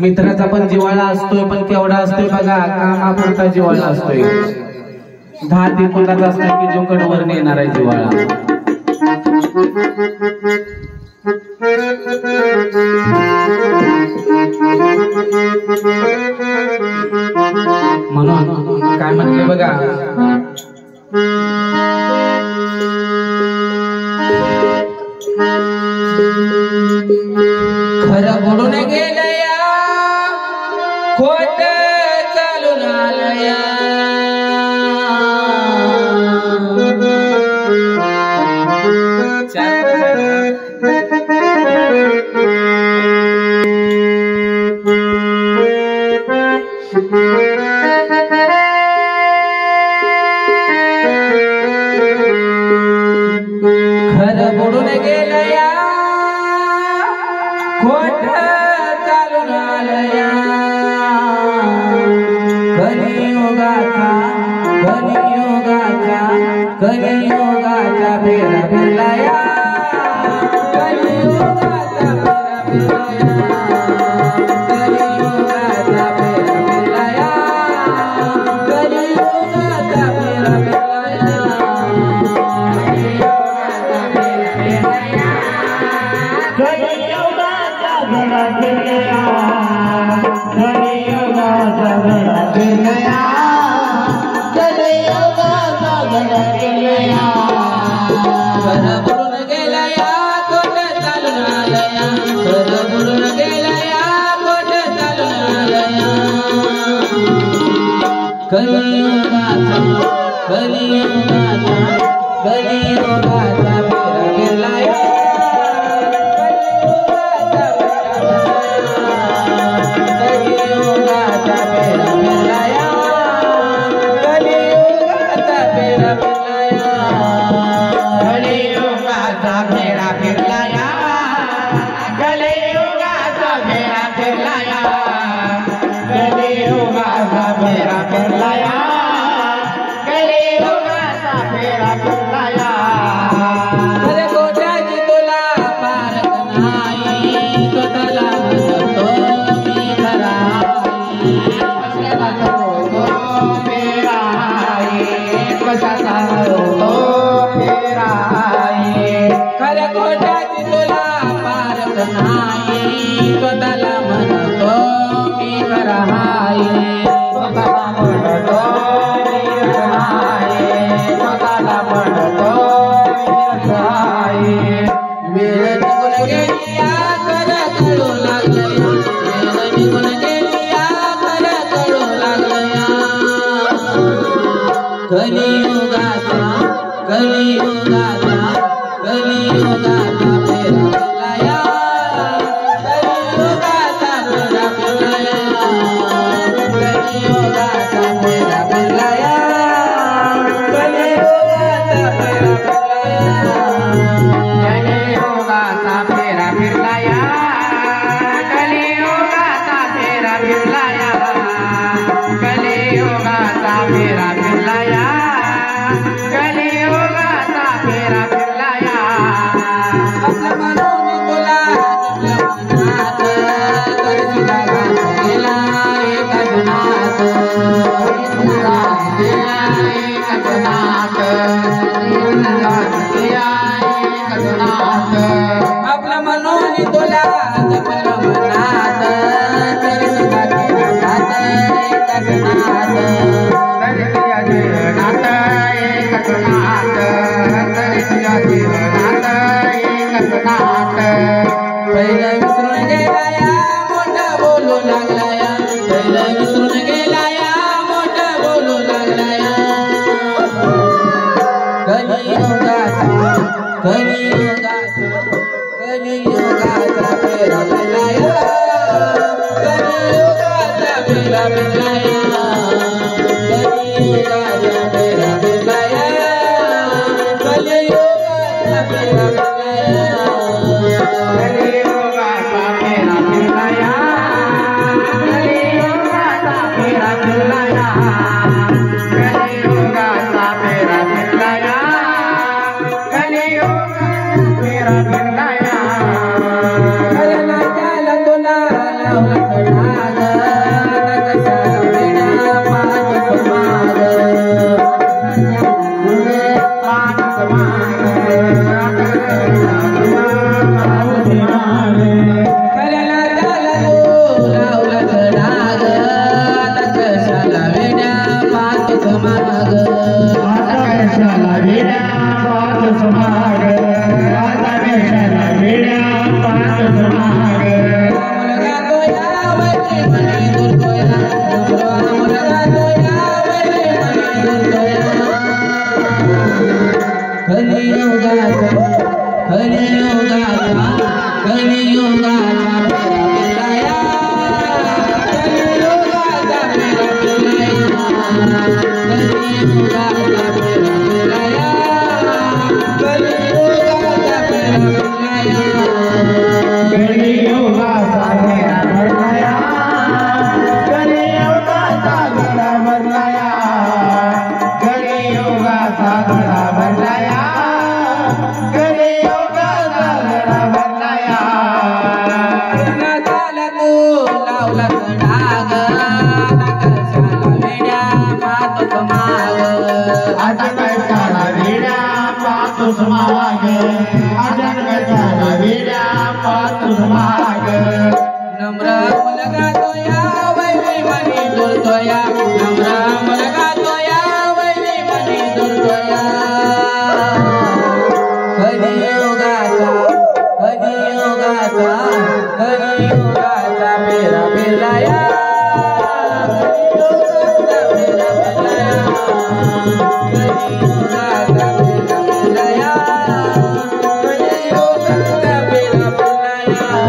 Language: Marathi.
मित्राचा पण जिव्हाळा असतोय, पण केवढा असतोय बघा, कामापुरता जिव्हाळा असतोय. 10 ते 15 असतात की जो कडवर नेणार आहे जिव्हाळा. म्हणून काय म्हटले बघा, खरं बुडून गेलया खोट चालून आलया, खरं बुडून गेलया खोट चालून आलया, कलियुगाचा कलियुगाचा कलियुगाचा फेरा फिरलाया, कलियुगाचा फेरा फिरलाया, कलियुगाचा फेरा फिरलाया, कलियुगाचा फेरा फिरलाया, कलियुगाचा घडा फिरलाया, कलियुगाचा घडा फिरलाया, कलियुगाचा घडा फिरलाया. खरं बुडून गेलया खोट चालून आलया, खरं बुडून गेलया खोट चालून आलया, कलियुगाचा कलियुगाचा कलियुगाचा फेरा फिरलाया, कलियुगाचा फेरा फिरलाया, कलियुगाचा फेरा फिरलाया, कलियुगाचा फेरा फिरलाया, कलियुगाचा फेरा फिरलाया, कलियुगाचा फेरा फिरलाया, कलियुगाचा फेरा फिरलाया. खरे कोट्याची तुला पारख नाही, स्वतःला म्हणतो मी खरा कशाचा तो फेरा आहे. खऱ्या कोट्याची तुला पारख नाही, स्वतःला म्हणतो मी खरा आहे, स्वतःला म्हणतो वीर आहे, स्वतःला म्हणतो वीर आहे. वेळ निघून गेली खरं कळू लागलया, वेळ निघून गेली खरं कळू लागलया, कलियुगाचा कलियुगाचा कलियुगाचा फेरा फिरलाया, कलियुगाचा फेरा फिरलाया, कलियुगाचा फेरा फिरलाया, कलियुगाचा फेरा फिरलाया, कलियुगाचा फेरा फिरलाया, कलियुगाचा फेरा फिरलाया, कलियुगाचा फेरा फिरलाया, कलियुगाचा फेरा फिरलाया. आपल्या म्हणून तुला मनात करशीला गेला एका जनात, आपल्या म्हणून तुला जपलं मनात, करशीला गेला एका जनात, पहिलं विसरून गेलाया मोठा बोलू लागलाया, पहिलं विसरून गेलाया मोठा बोलू लागलाया, कलियुगाचा कलियुगाचा कलियुगाचा फेरा फिरलाया, कलियुगाचा फेरा फिरलाया, कलियुगाचा फेरा फिरलाया, कलियुगाचा फेरा फिरलाया, कलियुगाचा फेरा फिरलाया, कलियुगाचा फेरा फिरलाया, कलियुगाचा फेरा फिरलाया, कलियुगाचा फेरा फिरलाया. तुला लावलं लावला डाग कशाला वेड्या पाहतोस माग आता कशाला वेड्या पाहतोस माग आता कशाला वेड्या पाहतोस माग नम्र मुलगा तो या वैरी मनी दुर्तोया नम्र मुलगा तो या वैरी मनी दुर्तोया कलियुगाचा फेरा फिरलाया कलियुगाचा फेरा फिरलाया